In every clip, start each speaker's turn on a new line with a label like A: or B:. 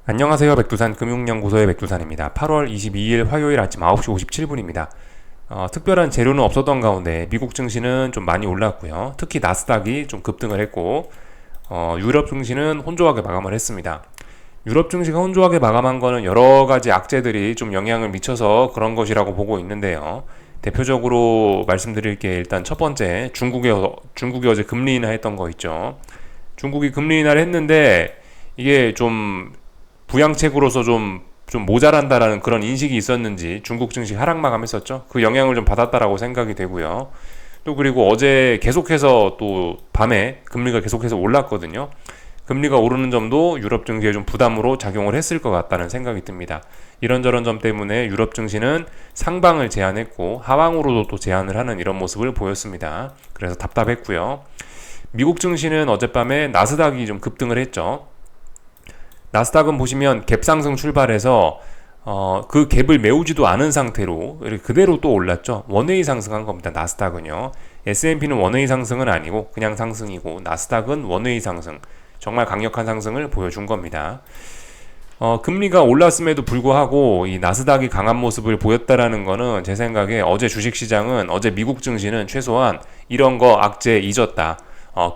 A: 안녕하세요. 백두산 금융연구소의 백두산입니다. 8월 22일 화요일 아침 9시 57분입니다. 특별한 재료는 없었던 가운데 미국 증시는 좀 많이 올랐고요. 특히 나스닥이 좀 급등을 했고 유럽 증시는 혼조하게 마감을 했습니다. 유럽 증시가 혼조하게 마감한 거는 여러 가지 악재들이 좀 영향을 미쳐서 그런 것이라고 보고 있는데요. 대표적으로 말씀드릴 게 일단 첫 번째 중국이 어제 금리 인하했던 거 있죠. 중국이 금리 인하를 했는데 이게 좀 부양책으로서 좀 모자란다라는 그런 인식이 있었는지 중국 증시 하락 마감했었죠. 그 영향을 좀 받았다라고 생각이 되고요. 또 그리고 어제 계속해서 또 밤에 금리가 계속해서 올랐거든요. 금리가 오르는 점도 유럽 증시에 좀 부담으로 작용을 했을 것 같다는 생각이 듭니다. 이런저런 점 때문에 유럽 증시는 상방을 제한했고 하방으로도 또 제한을 하는 이런 모습을 보였습니다. 그래서 답답했고요. 미국 증시는 어젯밤에 나스닥이 좀 급등을 했죠. 나스닥은 보시면 갭 상승 출발해서 그 갭을 메우지도 않은 상태로 그대로 또 올랐죠. 원웨이 상승한 겁니다. 나스닥은요. S&P는 원웨이 상승은 아니고 그냥 상승이고 나스닥은 원웨이 상승. 정말 강력한 상승을 보여준 겁니다. 금리가 올랐음에도 불구하고 이 나스닥이 강한 모습을 보였다라는 거는 제 생각에 어제 주식시장은 어제 미국 증시는 최소한 이런 거 악재 잊었다.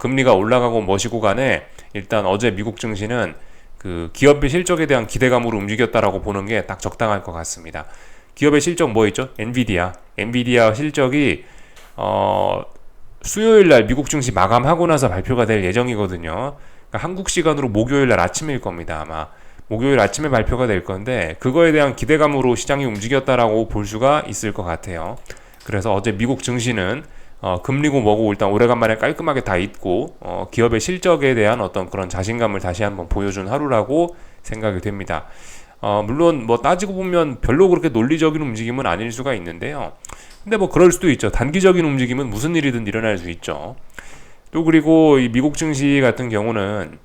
A: 금리가 올라가고 뭐시고 간에 일단 어제 미국 증시는 그 기업의 실적에 대한 기대감으로 움직였다라고 보는 게 딱 적당할 것 같습니다. 기업의 실적 뭐 있죠? 엔비디아 실적이 수요일 날 미국 증시 마감하고 나서 발표가 될 예정이거든요. 그러니까 한국 시간으로 목요일 날 아침일 겁니다. 아마 목요일 아침에 발표가 될 건데 그거에 대한 기대감으로 시장이 움직였다라고 볼 수가 있을 것 같아요. 그래서 어제 미국 증시는 금리고 뭐고 일단 오래간만에 깔끔하게 다 잊고 기업의 실적에 대한 어떤 그런 자신감을 다시 한번 보여준 하루라고 생각이 됩니다. 물론 뭐 따지고 보면 별로 그렇게 논리적인 움직임은 아닐 수가 있는데요. 근데 뭐 그럴 수도 있죠. 단기적인 움직임은 무슨 일이든 일어날 수 있죠. 또 그리고 이 미국 증시 같은 경우는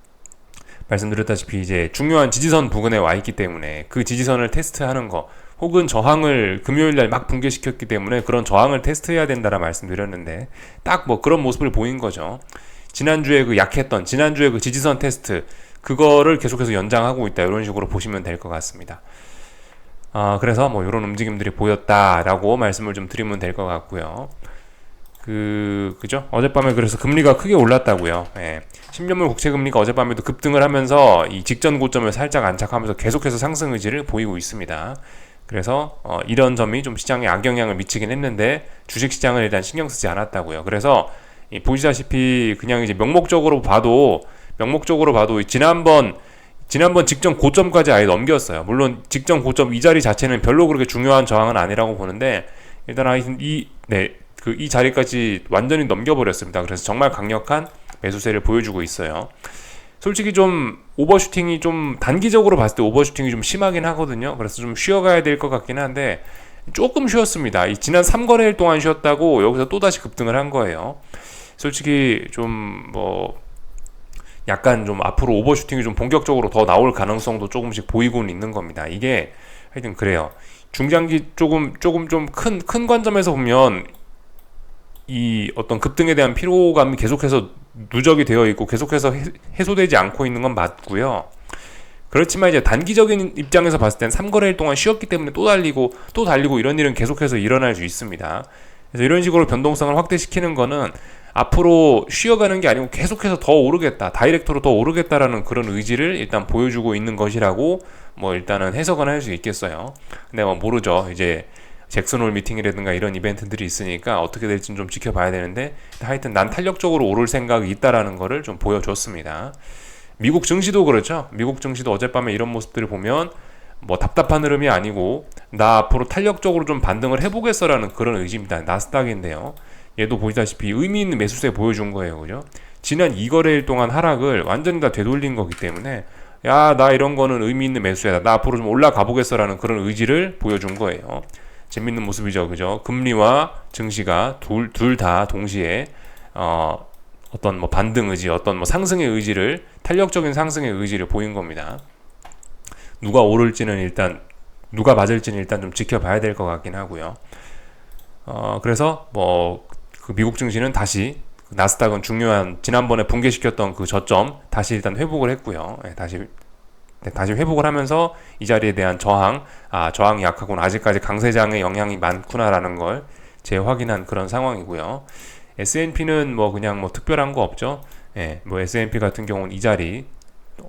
A: 말씀드렸다시피 이제 중요한 지지선 부근에 와 있기 때문에 그 지지선을 테스트하는 거 혹은 저항을 금요일날 막 붕괴시켰기 때문에 그런 저항을 테스트해야 된다라 말씀드렸는데 딱 뭐 그런 모습을 보인 거죠. 지난주에 지난주에 그 지지선 테스트 그거를 계속해서 연장하고 있다 이런 식으로 보시면 될 것 같습니다. 그래서 뭐 이런 움직임들이 보였다라고 말씀을 좀 드리면 될 것 같고요. 그죠? 어젯밤에 그래서 금리가 크게 올랐다고요. 예. 10년물 국채 금리가 어젯밤에도 급등을 하면서 이 직전 고점을 살짝 안착하면서 계속해서 상승 의지를 보이고 있습니다. 그래서 이런 점이 좀 시장에 악영향을 미치긴 했는데 주식 시장은 일단 신경 쓰지 않았다고요. 그래서 보시다시피 그냥 이제 명목적으로 봐도 지난번 직전 고점까지 아예 넘겼어요. 물론 직전 고점 이 자리 자체는 별로 그렇게 중요한 저항은 아니라고 보는데 일단 이 자리까지 완전히 넘겨버렸습니다. 그래서 정말 강력한 매수세를 보여주고 있어요. 솔직히 좀 오버슈팅이 좀 단기적으로 봤을 때 오버슈팅이 좀 심하긴 하거든요. 그래서 좀 쉬어가야 될 것 같긴 한데 조금 쉬었습니다. 이 지난 3거래일 동안 쉬었다고 여기서 또다시 급등을 한 거예요. 솔직히 좀 뭐 약간 좀 앞으로 오버슈팅이 좀 본격적으로 더 나올 가능성도 조금씩 보이고는 있는 겁니다. 이게 하여튼 그래요. 중장기 조금 좀 큰 관점에서 보면 이 어떤 급등에 대한 피로감이 계속해서 누적이 되어 있고 계속해서 해소되지 않고 있는 건 맞고요. 그렇지만 이제 단기적인 입장에서 봤을 땐 3거래일 동안 쉬었기 때문에 또 달리고 이런 일은 계속해서 일어날 수 있습니다. 그래서 이런 식으로 변동성을 확대시키는 거는 앞으로 쉬어가는 게 아니고 계속해서 더 오르겠다, 다이렉트로 더 오르겠다라는 그런 의지를 일단 보여주고 있는 것이라고 뭐 일단은 해석은 할 수 있겠어요. 근데 뭐 모르죠. 이제 잭슨홀 미팅이라든가 이런 이벤트들이 있으니까 어떻게 될지는 좀 지켜봐야 되는데 하여튼 난 탄력적으로 오를 생각이 있다라는 거를 좀 보여줬습니다. 미국 증시도 그렇죠. 미국 증시도 어젯밤에 이런 모습들을 보면 뭐 답답한 흐름이 아니고 나 앞으로 탄력적으로 좀 반등을 해보겠어라는 그런 의지입니다. 나스닥인데요. 얘도 보시다시피 의미 있는 매수세 보여준 거예요. 그죠? 지난 2거래일 동안 하락을 완전히 다 되돌린 거기 때문에 야, 나 이런 거는 의미 있는 매수세다. 나 앞으로 좀 올라가 보겠어라는 그런 의지를 보여준 거예요. 재밌는 모습이죠. 그죠? 금리와 증시가 둘 다 동시에 어떤 뭐 반등 의지, 어떤 뭐 상승의 의지를 탄력적인 상승의 의지를 보인 겁니다. 누가 맞을지는 일단 좀 지켜봐야 될 것 같긴 하고요. 그래서 뭐 그 미국 증시는 다시 나스닥은 중요한 지난번에 붕괴시켰던 그 저점 다시 일단 회복을 했고요. 다시 네, 다시 회복을 하면서 이 자리에 대한 저항이 약하구나. 아직까지 강세장의 영향이 많구나라는 걸 재확인한 그런 상황이고요. S&P는 뭐 그냥 뭐 특별한 거 없죠. 예, 뭐 S&P 같은 경우는 이 자리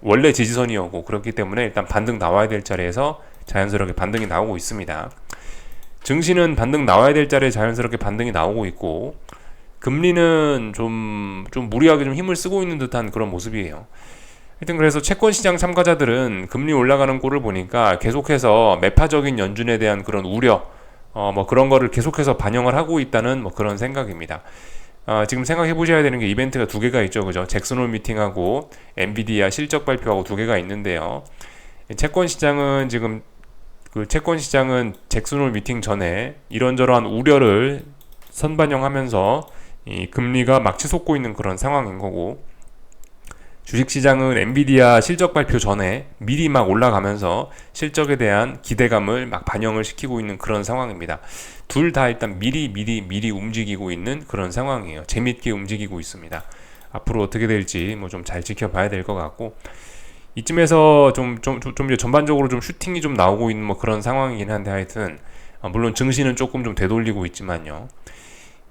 A: 원래 지지선이었고 그렇기 때문에 일단 반등 나와야 될 자리에서 자연스럽게 반등이 나오고 있습니다. 증시는 반등 나와야 될 자리에 자연스럽게 반등이 나오고 있고 금리는 좀 무리하게 좀 힘을 쓰고 있는 듯한 그런 모습이에요. 하여튼 그래서 채권 시장 참가자들은 금리 올라가는 꼴을 보니까 계속해서 매파적인 연준에 대한 그런 우려, 뭐 그런 거를 계속해서 반영을 하고 있다는 뭐 그런 생각입니다. 지금 생각해 보셔야 되는 게 이벤트가 두 개가 있죠, 그죠? 잭슨홀 미팅하고 엔비디아 실적 발표하고 두 개가 있는데요. 채권 시장은 지금 채권 시장은 잭슨홀 미팅 전에 이런저런 우려를 선반영하면서 이 금리가 막 치솟고 있는 그런 상황인 거고, 주식시장은 엔비디아 실적 발표 전에 미리 막 올라가면서 실적에 대한 기대감을 막 반영을 시키고 있는 그런 상황입니다. 둘 다 일단 미리 움직이고 있는 그런 상황이에요. 재밌게 움직이고 있습니다. 앞으로 어떻게 될지 뭐 좀 잘 지켜봐야 될 것 같고, 이쯤에서 좀 이제 전반적으로 좀 슈팅이 좀 나오고 있는 뭐 그런 상황이긴 한데, 하여튼 물론 증시는 조금 좀 되돌리고 있지만요.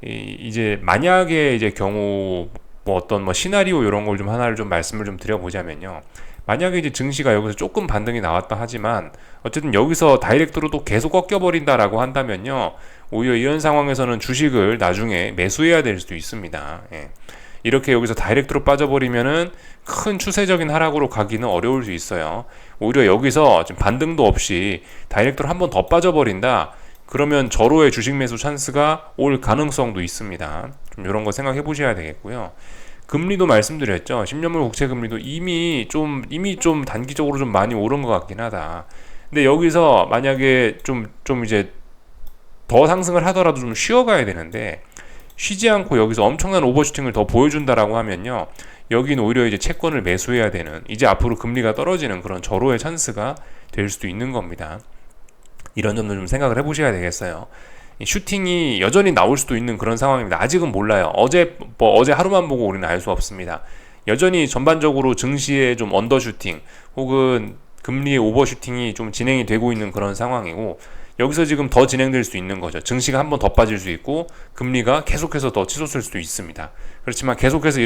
A: 이제 만약에 이제 경우 뭐 어떤 뭐 시나리오 이런 걸 좀 하나를 좀 말씀을 좀 드려보자면요. 만약에 이제 증시가 여기서 조금 반등이 나왔다 하지만 어쨌든 여기서 다이렉트로 또 계속 꺾여버린다라고 한다면요. 오히려 이런 상황에서는 주식을 나중에 매수해야 될 수도 있습니다. 예. 이렇게 여기서 다이렉트로 빠져버리면은 큰 추세적인 하락으로 가기는 어려울 수 있어요. 오히려 여기서 좀 반등도 없이 다이렉트로 한 번 더 빠져버린다. 그러면 절호의 주식 매수 찬스가 올 가능성도 있습니다. 좀 이런 거 생각해 보셔야 되겠고요. 금리도 말씀드렸죠. 10년물 국채 금리도 이미 좀 단기적으로 좀 많이 오른 것 같긴 하다. 근데 여기서 만약에 좀 이제 더 상승을 하더라도 좀 쉬어가야 되는데, 쉬지 않고 여기서 엄청난 오버슈팅을 더 보여준다라고 하면요. 여기는 오히려 이제 채권을 매수해야 되는, 이제 앞으로 금리가 떨어지는 그런 절호의 찬스가 될 수도 있는 겁니다. 이런 점도 좀 생각을 해보셔야 되겠어요. 슈팅이 여전히 나올 수도 있는 그런 상황입니다. 아직은 몰라요. 어제 하루만 보고 우리는 알 수 없습니다. 여전히 전반적으로 증시의 좀 언더슈팅 혹은 금리의 오버슈팅이 좀 진행이 되고 있는 그런 상황이고, 여기서 지금 더 진행될 수 있는 거죠. 증시가 한 번 더 빠질 수 있고 금리가 계속해서 더 치솟을 수도 있습니다. 그렇지만 계속해서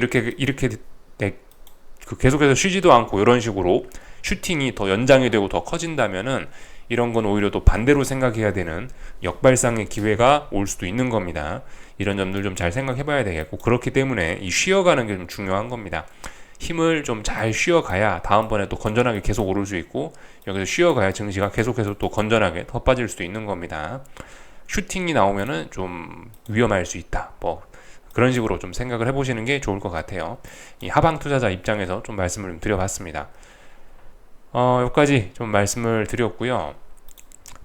A: 계속해서 쉬지도 않고 이런 식으로 슈팅이 더 연장이 되고 더 커진다면은 이런 건 오히려 또 반대로 생각해야 되는 역발상의 기회가 올 수도 있는 겁니다. 이런 점들 좀 잘 생각해 봐야 되겠고, 그렇기 때문에 이 쉬어가는 게 좀 중요한 겁니다. 힘을 좀 잘 쉬어가야 다음번에 또 건전하게 계속 오를 수 있고, 여기서 쉬어가야 증시가 계속해서 또 건전하게 더 빠질 수도 있는 겁니다. 슈팅이 나오면은 좀 위험할 수 있다. 뭐 그런 식으로 좀 생각을 해보시는 게 좋을 것 같아요. 이 하방 투자자 입장에서 좀 말씀을 좀 드려봤습니다. 여기까지 좀 말씀을 드렸고요.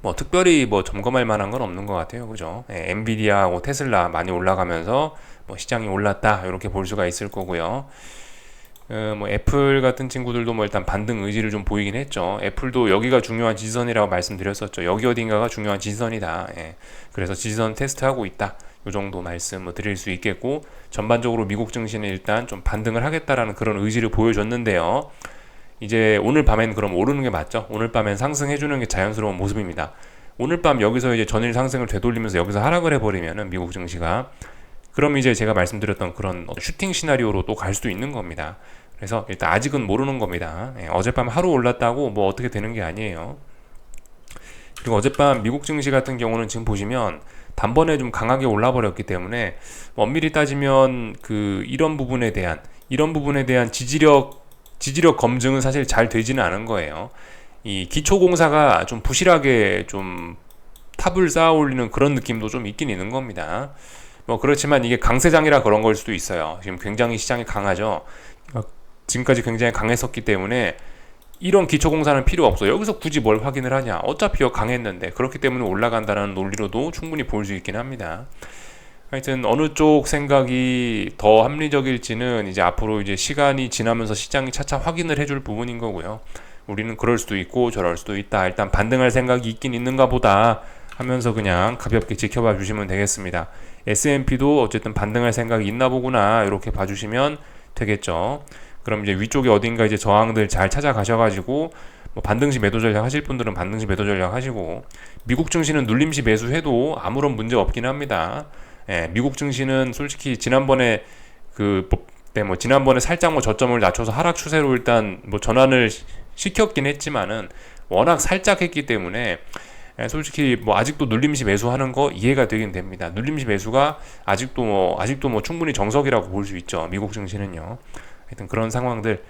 A: 뭐 특별히 뭐 점검할 만한 건 없는 것 같아요, 그죠? 엔비디아하고 테슬라 많이 올라가면서 뭐 시장이 올랐다 이렇게 볼 수가 있을 거고요. 뭐 애플 같은 친구들도 뭐 일단 반등 의지를 좀 보이긴 했죠. 애플도 여기가 중요한 지지선이라고 말씀드렸었죠. 여기 어딘가가 중요한 지지선이다. 그래서 지지선 테스트하고 있다. 이 정도 말씀 뭐 드릴 수 있겠고, 전반적으로 미국 증시는 일단 좀 반등을 하겠다라는 그런 의지를 보여줬는데요. 이제 오늘 밤엔 그럼 오르는 게 맞죠? 오늘 밤엔 상승해주는 게 자연스러운 모습입니다. 오늘 밤 여기서 이제 전일 상승을 되돌리면서 여기서 하락을 해버리면은 미국 증시가, 그럼 이제 제가 말씀드렸던 그런 슈팅 시나리오로 또 갈 수도 있는 겁니다. 그래서 일단 아직은 모르는 겁니다. 어젯밤 하루 올랐다고 뭐 어떻게 되는 게 아니에요. 그리고 어젯밤 미국 증시 같은 경우는 지금 보시면 단번에 좀 강하게 올라버렸기 때문에 엄밀히 따지면 이런 부분에 대한 지지력 검증은 사실 잘 되지는 않은 거예요. 이 기초공사가 좀 부실하게 좀 탑을 쌓아 올리는 그런 느낌도 좀 있긴 있는 겁니다. 뭐 그렇지만 이게 강세장이라 그런 걸 수도 있어요. 지금 굉장히 시장이 강하죠. 지금까지 굉장히 강했었기 때문에 이런 기초공사는 필요 없어요. 여기서 굳이 뭘 확인을 하냐. 어차피 강했는데. 그렇기 때문에 올라간다는 논리로도 충분히 볼 수 있긴 합니다. 하여튼 어느 쪽 생각이 더 합리적일지는 이제 앞으로 이제 시간이 지나면서 시장이 차차 확인을 해줄 부분인 거고요. 우리는 그럴 수도 있고 저럴 수도 있다. 일단 반등할 생각이 있긴 있는가 보다 하면서 그냥 가볍게 지켜봐 주시면 되겠습니다. S&P도 어쨌든 반등할 생각이 있나 보구나 이렇게 봐주시면 되겠죠. 그럼 이제 위쪽에 어딘가 이제 저항들 잘 찾아가셔가지고 뭐 반등시 매도 전략 하실 분들은 반등시 매도 전략 하시고, 미국 증시는 눌림시 매수해도 아무런 문제 없긴 합니다. 예, 미국 증시는 솔직히 지난번에 뭐 지난번에 살짝 뭐 저점을 낮춰서 하락 추세로 일단 뭐 전환을 시켰긴 했지만은 워낙 살짝 했기 때문에, 예, 솔직히 뭐 아직도 눌림시 매수하는 거 이해가 되긴 됩니다. 눌림시 매수가 아직도 뭐 충분히 정석이라고 볼 수 있죠. 미국 증시는요. 하여튼 그런 상황들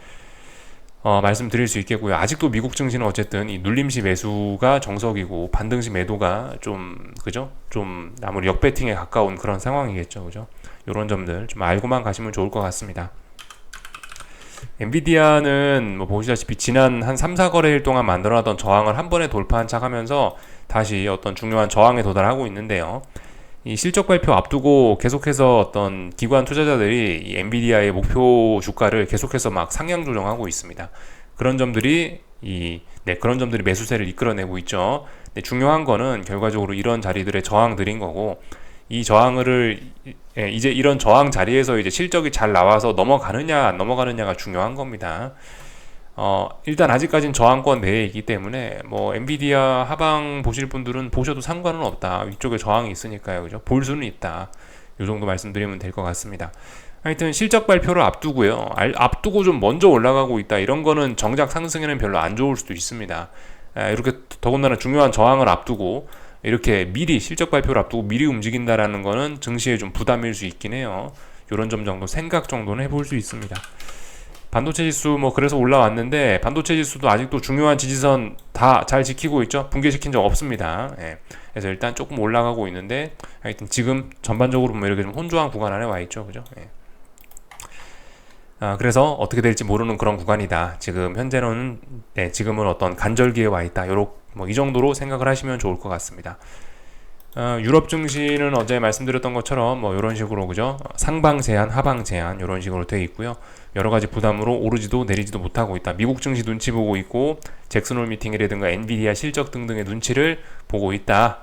A: 말씀드릴 수 있겠고요. 아직도 미국 증시는 어쨌든 이 눌림시 매수가 정석이고 반등시 매도가 좀 그죠? 좀 아무리 역배팅에 가까운 그런 상황이겠죠. 그죠? 요런 점들 좀 알고만 가시면 좋을 것 같습니다. 엔비디아는 뭐 보시다시피 지난 한 3, 4거래일 동안 만들어놨던 저항을 한 번에 돌파한 척 하면서 다시 어떤 중요한 저항에 도달하고 있는데요. 이 실적 발표 앞두고 계속해서 어떤 기관 투자자들이 이 엔비디아의 목표 주가를 계속해서 막 상향 조정하고 있습니다. 그런 점들이 매수세를 이끌어내고 있죠. 근데 중요한 거는 결과적으로 이런 자리들의 저항들인 거고, 이 저항을 이제 이런 저항 자리에서 이제 실적이 잘 나와서 넘어가느냐 안 넘어가느냐가 중요한 겁니다. 일단 아직까진 저항권 내에 있기 때문에 뭐 엔비디아 하방 보실 분들은 보셔도 상관은 없다. 위쪽에 저항이 있으니까요. 그죠? 볼 수는 있다. 요 정도 말씀드리면 될 것 같습니다. 하여튼 실적 발표를 앞두고요. 앞두고 좀 먼저 올라가고 있다. 이런 거는 정작 상승에는 별로 안 좋을 수도 있습니다. 이렇게 더군다나 중요한 저항을 앞두고 이렇게 미리 실적 발표를 앞두고 미리 움직인다라는 거는 증시에 좀 부담일 수 있긴 해요. 요런 점 정도 생각 정도는 해볼 수 있습니다. 반도체 지수 뭐 그래서 올라왔는데, 반도체 지수도 아직도 중요한 지지선 다 잘 지키고 있죠. 붕괴시킨 적 없습니다. 예. 그래서 일단 조금 올라가고 있는데, 하여튼 지금 전반적으로 보면 이렇게 좀 혼조한 구간 안에 와 있죠. 그죠? 예. 그래서 어떻게 될지 모르는 그런 구간이다. 지금 현재는 지금은 어떤 간절기에 와 있다. 뭐 이 정도로 생각을 하시면 좋을 것 같습니다. 유럽 증시는 어제 말씀드렸던 것처럼 뭐 이런 식으로 그죠? 상방 제한, 하방 제한 이런 식으로 되어 있고요. 여러 가지 부담으로 오르지도 내리지도 못하고 있다. 미국 증시 눈치 보고 있고, 잭슨홀 미팅이라든가 엔비디아 실적 등등의 눈치를 보고 있다.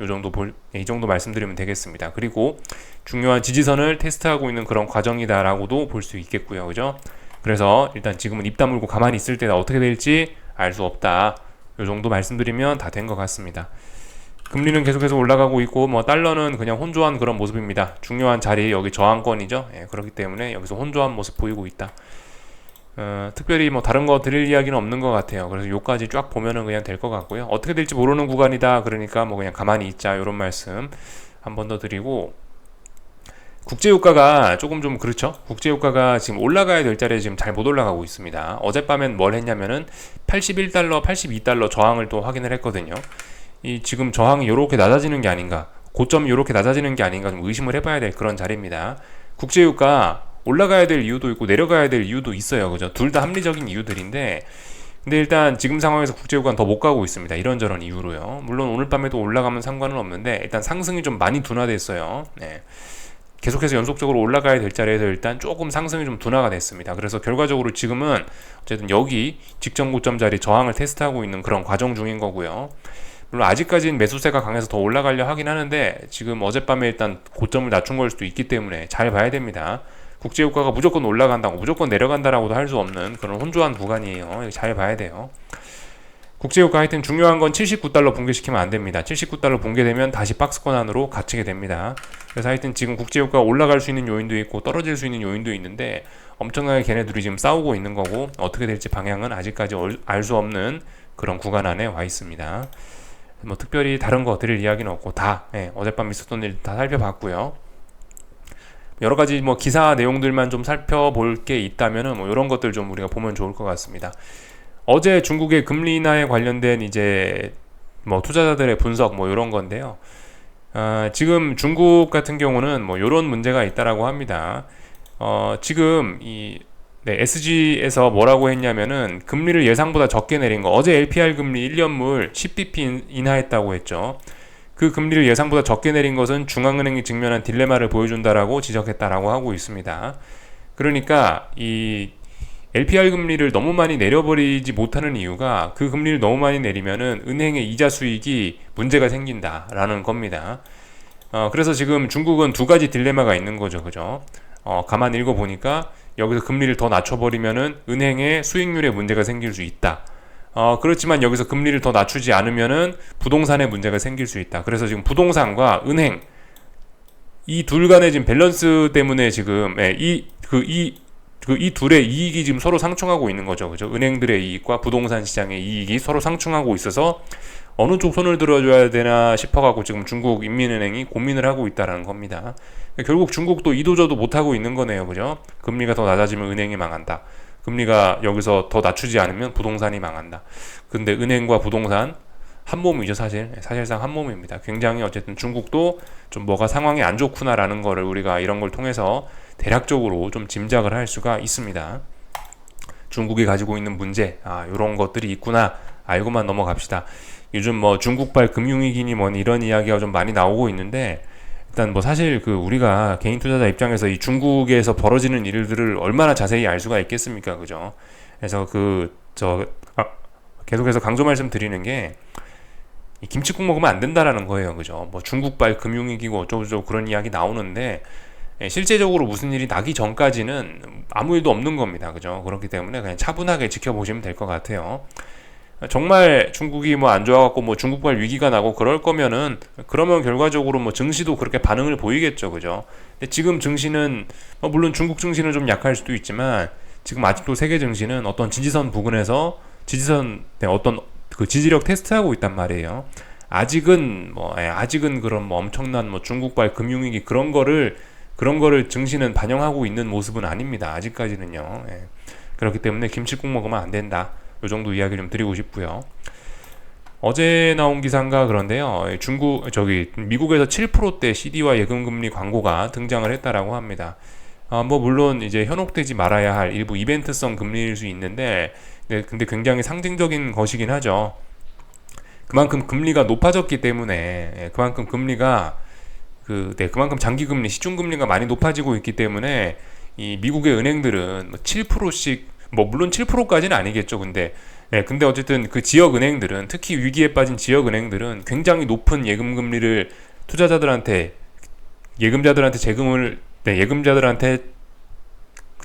A: 이 정도 말씀드리면 되겠습니다. 그리고 중요한 지지선을 테스트하고 있는 그런 과정이다라고도 볼 수 있겠고요. 그죠? 그래서 일단 지금은 입 다물고 가만히 있을 때다 어떻게 될지 알 수 없다. 이 정도 말씀드리면 다 된 것 같습니다. 금리는 계속해서 올라가고 있고, 뭐 달러는 그냥 혼조한 그런 모습입니다. 중요한 자리 여기 저항권이죠. 예, 그렇기 때문에 여기서 혼조한 모습 보이고 있다. 특별히 뭐 다른 거 드릴 이야기는 없는 것 같아요. 그래서 요까지 쫙 보면은 그냥 될 것 같고요. 어떻게 될지 모르는 구간이다. 그러니까 뭐 그냥 가만히 있자. 이런 말씀 한 번 더 드리고, 국제유가가 조금 좀 그렇죠. 국제유가가 지금 올라가야 될 자리에 지금 잘 못 올라가고 있습니다. 어젯밤엔 뭘 했냐면은 81달러, 82달러 저항을 또 확인을 했거든요. 이 지금 저항이 요렇게 낮아지는 게 아닌가, 고점이 요렇게 낮아지는 게 아닌가 좀 의심을 해봐야 될 그런 자리입니다. 국제유가 올라가야 될 이유도 있고 내려가야 될 이유도 있어요. 그죠? 둘 다 합리적인 이유들인데, 근데 일단 지금 상황에서 국제유가는 더 못 가고 있습니다. 이런저런 이유로요. 물론 오늘 밤에도 올라가면 상관은 없는데 일단 상승이 좀 많이 둔화됐어요. 네. 계속해서 연속적으로 올라가야 될 자리에서 일단 조금 상승이 좀 둔화가 됐습니다. 그래서 결과적으로 지금은 어쨌든 여기 직전 고점 자리 저항을 테스트하고 있는 그런 과정 중인 거고요. 물론 아직까지는 매수세가 강해서 더 올라가려 하긴 하는데, 지금 어젯밤에 일단 고점을 낮춘 걸 수도 있기 때문에 잘 봐야 됩니다. 국제유가가 무조건 올라간다고 무조건 내려간다라고도 할 수 없는 그런 혼조한 구간이에요. 잘 봐야 돼요. 국제유가 하여튼 중요한 건 79달러 붕괴시키면 안 됩니다. 79달러 붕괴되면 다시 박스권 안으로 갇히게 됩니다. 그래서 하여튼 지금 국제유가 올라갈 수 있는 요인도 있고 떨어질 수 있는 요인도 있는데, 엄청나게 걔네들이 지금 싸우고 있는 거고, 어떻게 될지 방향은 아직까지 알 수 없는 그런 구간 안에 와 있습니다. 뭐 특별히 다른 거 드릴 이야기는 없고 어젯밤 있었던 일 다 살펴봤고요. 여러 가지 뭐 기사 내용들만 좀 살펴볼 게 있다면은 뭐 이런 것들 좀 우리가 보면 좋을 것 같습니다. 어제 중국의 금리 인하에 관련된 이제 뭐 투자자들의 분석 뭐 이런 건데요. 지금 중국 같은 경우는 뭐 이런 문제가 있다라고 합니다. 지금 SG에서 뭐라고 했냐면은 금리를 예상보다 적게 내린 거, 어제 LPR 금리 1년물 10bp 인하했다고 했죠. 그 금리를 예상보다 적게 내린 것은 중앙은행이 직면한 딜레마를 보여준다라고 지적했다라고 하고 있습니다. 그러니까 이 LPR 금리를 너무 많이 내려버리지 못하는 이유가, 그 금리를 너무 많이 내리면은 은행의 이자 수익이 문제가 생긴다라는 겁니다. 그래서 지금 중국은 두 가지 딜레마가 있는 거죠. 그죠? 가만 읽어보니까 여기서 금리를 더 낮춰버리면은 은행의 수익률에 문제가 생길 수 있다. 그렇지만 여기서 금리를 더 낮추지 않으면은 부동산에 문제가 생길 수 있다. 그래서 지금 부동산과 은행 이 둘 간의 지금 밸런스 때문에 지금 이 둘의 이익이 지금 서로 상충하고 있는 거죠. 그죠? 은행들의 이익과 부동산 시장의 이익이 서로 상충하고 있어서 어느 쪽 손을 들어줘야 되나 싶어가고 지금 중국 인민은행이 고민을 하고 있다라는 겁니다. 결국 중국도 이도저도 못하고 있는 거네요. 그죠? 금리가 더 낮아지면 은행이 망한다. 금리가 여기서 더 낮추지 않으면 부동산이 망한다. 근데 은행과 부동산 한 몸이죠, 사실상 한 몸입니다. 굉장히 어쨌든 중국도 좀 뭐가 상황이 안 좋구나라는 거를 우리가 이런 걸 통해서 대략적으로 좀 짐작을 할 수가 있습니다. 중국이 가지고 있는 문제, 이런 것들이 있구나 알고만 넘어갑시다. 요즘 뭐 중국발 금융위기니 뭐니 이런 이야기가 좀 많이 나오고 있는데, 일단 뭐 사실 그 우리가 개인 투자자 입장에서 이 중국에서 벌어지는 일들을 얼마나 자세히 알 수가 있겠습니까, 그죠? 그래서 계속해서 강조 말씀드리는 게, 이 김칫국 먹으면 안 된다라는 거예요, 그죠? 뭐 중국발 금융위기고 어쩌고저쩌고 그런 이야기 나오는데, 실제적으로 무슨 일이 나기 전까지는 아무 일도 없는 겁니다, 그죠? 그렇기 때문에 그냥 차분하게 지켜보시면 될 것 같아요. 정말 중국이 뭐 안 좋아갖고 뭐 중국발 위기가 나고 그럴 거면은, 그러면 결과적으로 뭐 증시도 그렇게 반응을 보이겠죠, 그죠? 근데 지금 증시는 물론 중국 증시는 좀 약할 수도 있지만, 지금 아직도 세계 증시는 어떤 지지선 부근에서 어떤 그 지지력 테스트하고 있단 말이에요. 아직은 그런 뭐 엄청난 뭐 중국발 금융위기 그런 거를 증시는 반영하고 있는 모습은 아닙니다. 아직까지는요. 그렇기 때문에 김칫국 먹으면 안 된다. 요 정도 이야기 좀 드리고 싶고요. 어제 나온 기사인가 그런데요. 미국에서 7%대 CD와 예금금리 광고가 등장을 했다라고 합니다. 뭐 물론 이제 현혹되지 말아야 할 일부 이벤트성 금리일 수 있는데, 근데 굉장히 상징적인 것이긴 하죠. 그만큼 금리가 높아졌기 때문에, 그만큼 장기금리, 시중금리가 많이 높아지고 있기 때문에 이 미국의 은행들은 7%씩, 물론 7%까지는 아니겠죠. 근데 어쨌든 그 지역 은행들은, 특히 위기에 빠진 지역 은행들은 굉장히 높은 예금금리를 예금자들한테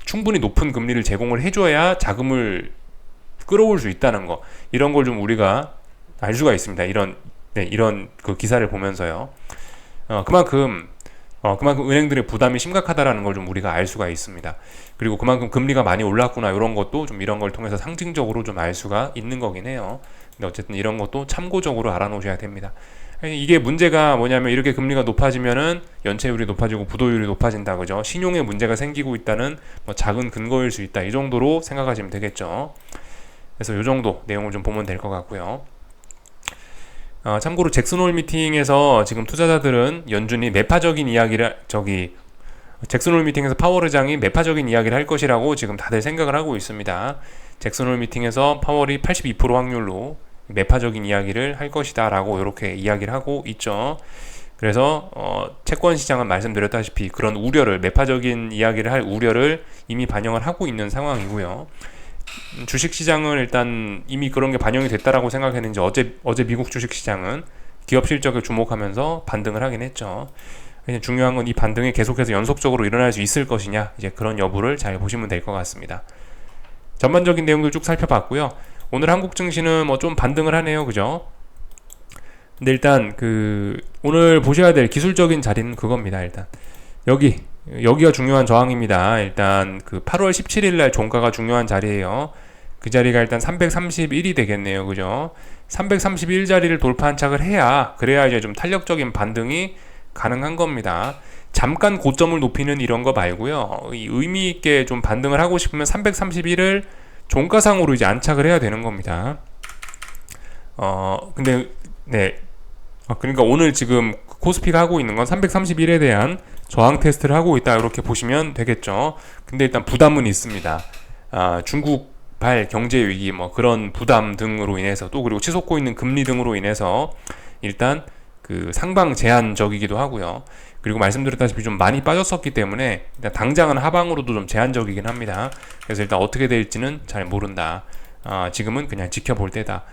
A: 충분히 높은 금리를 제공을 해줘야 자금을 끌어올 수 있다는 거, 이런 걸 좀 우리가 알 수가 있습니다. 이런 그 기사를 보면서요. 그만큼 은행들의 부담이 심각하다라는 걸 좀 우리가 알 수가 있습니다. 그리고 그만큼 금리가 많이 올랐구나, 이런 것도 좀 이런 걸 통해서 상징적으로 좀 알 수가 있는 거긴 해요. 근데 어쨌든 이런 것도 참고적으로 알아놓으셔야 됩니다. 이게 문제가 뭐냐면, 이렇게 금리가 높아지면은 연체율이 높아지고 부도율이 높아진다, 그죠? 신용에 문제가 생기고 있다는 뭐 작은 근거일 수 있다, 이 정도로 생각하시면 되겠죠. 그래서 이 정도 내용을 좀 보면 될 것 같고요. 참고로 잭슨홀 미팅에서 지금 투자자들은 연준이 잭슨홀 미팅에서 파월 의장이 매파적인 이야기를 할 것이라고 지금 다들 생각을 하고 있습니다. 잭슨홀 미팅에서 파월이 82% 확률로 매파적인 이야기를 할 것이다 라고 이렇게 이야기를 하고 있죠. 그래서 채권 시장은 말씀드렸다시피 그런 매파적인 이야기를 할 우려를 이미 반영을 하고 있는 상황이고요. 주식시장은 일단 이미 그런 게 반영이 됐다라고 생각했는지, 어제 미국 주식시장은 기업 실적에 주목하면서 반등을 하긴 했죠. 그냥 중요한 건 이 반등이 계속해서 연속적으로 일어날 수 있을 것이냐, 이제 그런 여부를 잘 보시면 될 것 같습니다. 전반적인 내용들 쭉 살펴봤고요. 오늘 한국 증시는 뭐 좀 반등을 하네요, 그죠? 근데 일단 오늘 보셔야 될 기술적인 자리는 그겁니다. 일단 여기가 중요한 저항입니다. 일단 8월 17일 날 종가가 중요한 자리예요. 그 자리가 일단 331이 되겠네요, 그죠? 331 자리를 돌파한착을 그래야 이제 좀 탄력적인 반등이 가능한 겁니다. 잠깐 고점을 높이는 이런 거 말고요. 의미 있게 좀 반등을 하고 싶으면 331을 종가상으로 이제 안착을 해야 되는 겁니다. 그러니까 오늘 지금 코스피가 하고 있는 건 331에 대한 저항 테스트를 하고 있다, 이렇게 보시면 되겠죠. 근데 일단 부담은 있습니다. 중국발 경제 위기 그런 부담 등으로 인해서, 또 그리고 치솟고 있는 금리 등으로 인해서 일단 상방 제한적이기도 하고요. 그리고 말씀드렸다시피 좀 많이 빠졌었기 때문에 일단 당장은 하방으로도 좀 제한적이긴 합니다. 그래서 일단 어떻게 될지는 잘 모른다. 지금은 그냥 지켜볼 때다.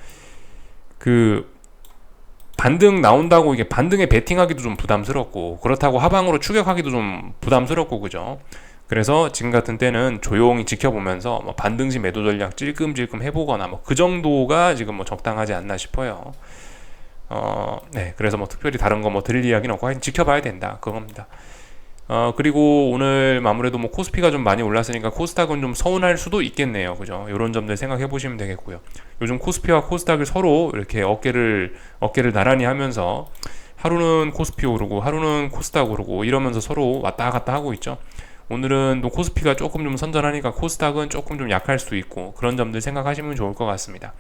A: 반등 나온다고 이게 반등에 베팅하기도 좀 부담스럽고, 그렇다고 하방으로 추격하기도 좀 부담스럽고, 그죠? 그래서 지금 같은 때는 조용히 지켜보면서 뭐 반등시 매도 전략 찔끔찔끔 해보거나 뭐 그 정도가 지금 뭐 적당하지 않나 싶어요. 네, 그래서 뭐 특별히 다른 거 뭐 드릴 이야기는 없고 하여튼 지켜봐야 된다 그겁니다. 그리고 오늘 아무래도 뭐 코스피가 좀 많이 올랐으니까 코스닥은 좀 서운할 수도 있겠네요. 그죠? 이런 점들 생각해 보시면 되겠고요. 요즘 코스피와 코스닥을 서로 이렇게 어깨를 나란히 하면서 하루는 코스피 오르고 하루는 코스닥 오르고 이러면서 서로 왔다 갔다 하고 있죠. 오늘은 또 코스피가 조금 좀 선전하니까 코스닥은 조금 좀 약할 수도 있고 그런 점들 생각하시면 좋을 것 같습니다.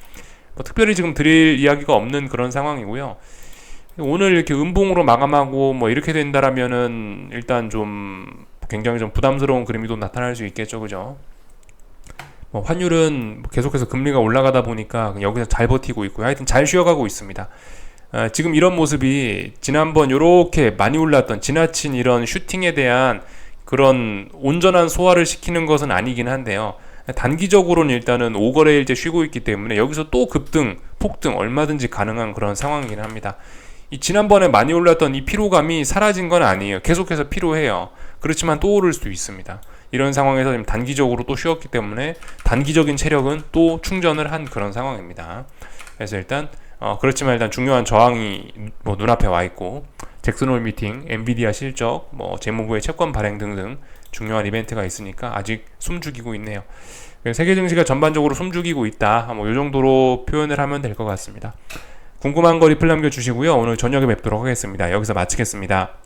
A: 뭐 특별히 지금 드릴 이야기가 없는 그런 상황이고요. 오늘 이렇게 음봉으로 마감하고 뭐 이렇게 된다라면은 일단 좀 굉장히 좀 부담스러운 그림이 또 나타날 수 있겠죠, 그죠? 뭐 환율은 계속해서 금리가 올라가다 보니까 여기서 잘 버티고 있고요. 하여튼 잘 쉬어가고 있습니다. 지금 이런 모습이 지난번 요렇게 많이 올랐던 지나친 이런 슈팅에 대한 그런 온전한 소화를 시키는 것은 아니긴 한데요. 단기적으로는 일단은 5거래일째 쉬고 있기 때문에 여기서 또 급등, 폭등 얼마든지 가능한 그런 상황이긴 합니다. 이 지난번에 많이 올랐던 이 피로감이 사라진 건 아니에요. 계속해서 피로해요. 그렇지만 또 오를 수 있습니다. 이런 상황에서 지금 단기적으로 또 쉬었기 때문에 단기적인 체력은 또 충전을 한 그런 상황입니다. 그래서 일단 그렇지만 일단 중요한 저항이 뭐 눈앞에 와 있고 잭슨홀 미팅, 엔비디아 실적, 뭐 재무부의 채권 발행 등등 중요한 이벤트가 있으니까 아직 숨죽이고 있네요. 세계 증시가 전반적으로 숨죽이고 있다. 뭐 이 정도로 표현을 하면 될 것 같습니다. 궁금한 거 리플 남겨주시고요. 오늘 저녁에 뵙도록 하겠습니다. 여기서 마치겠습니다.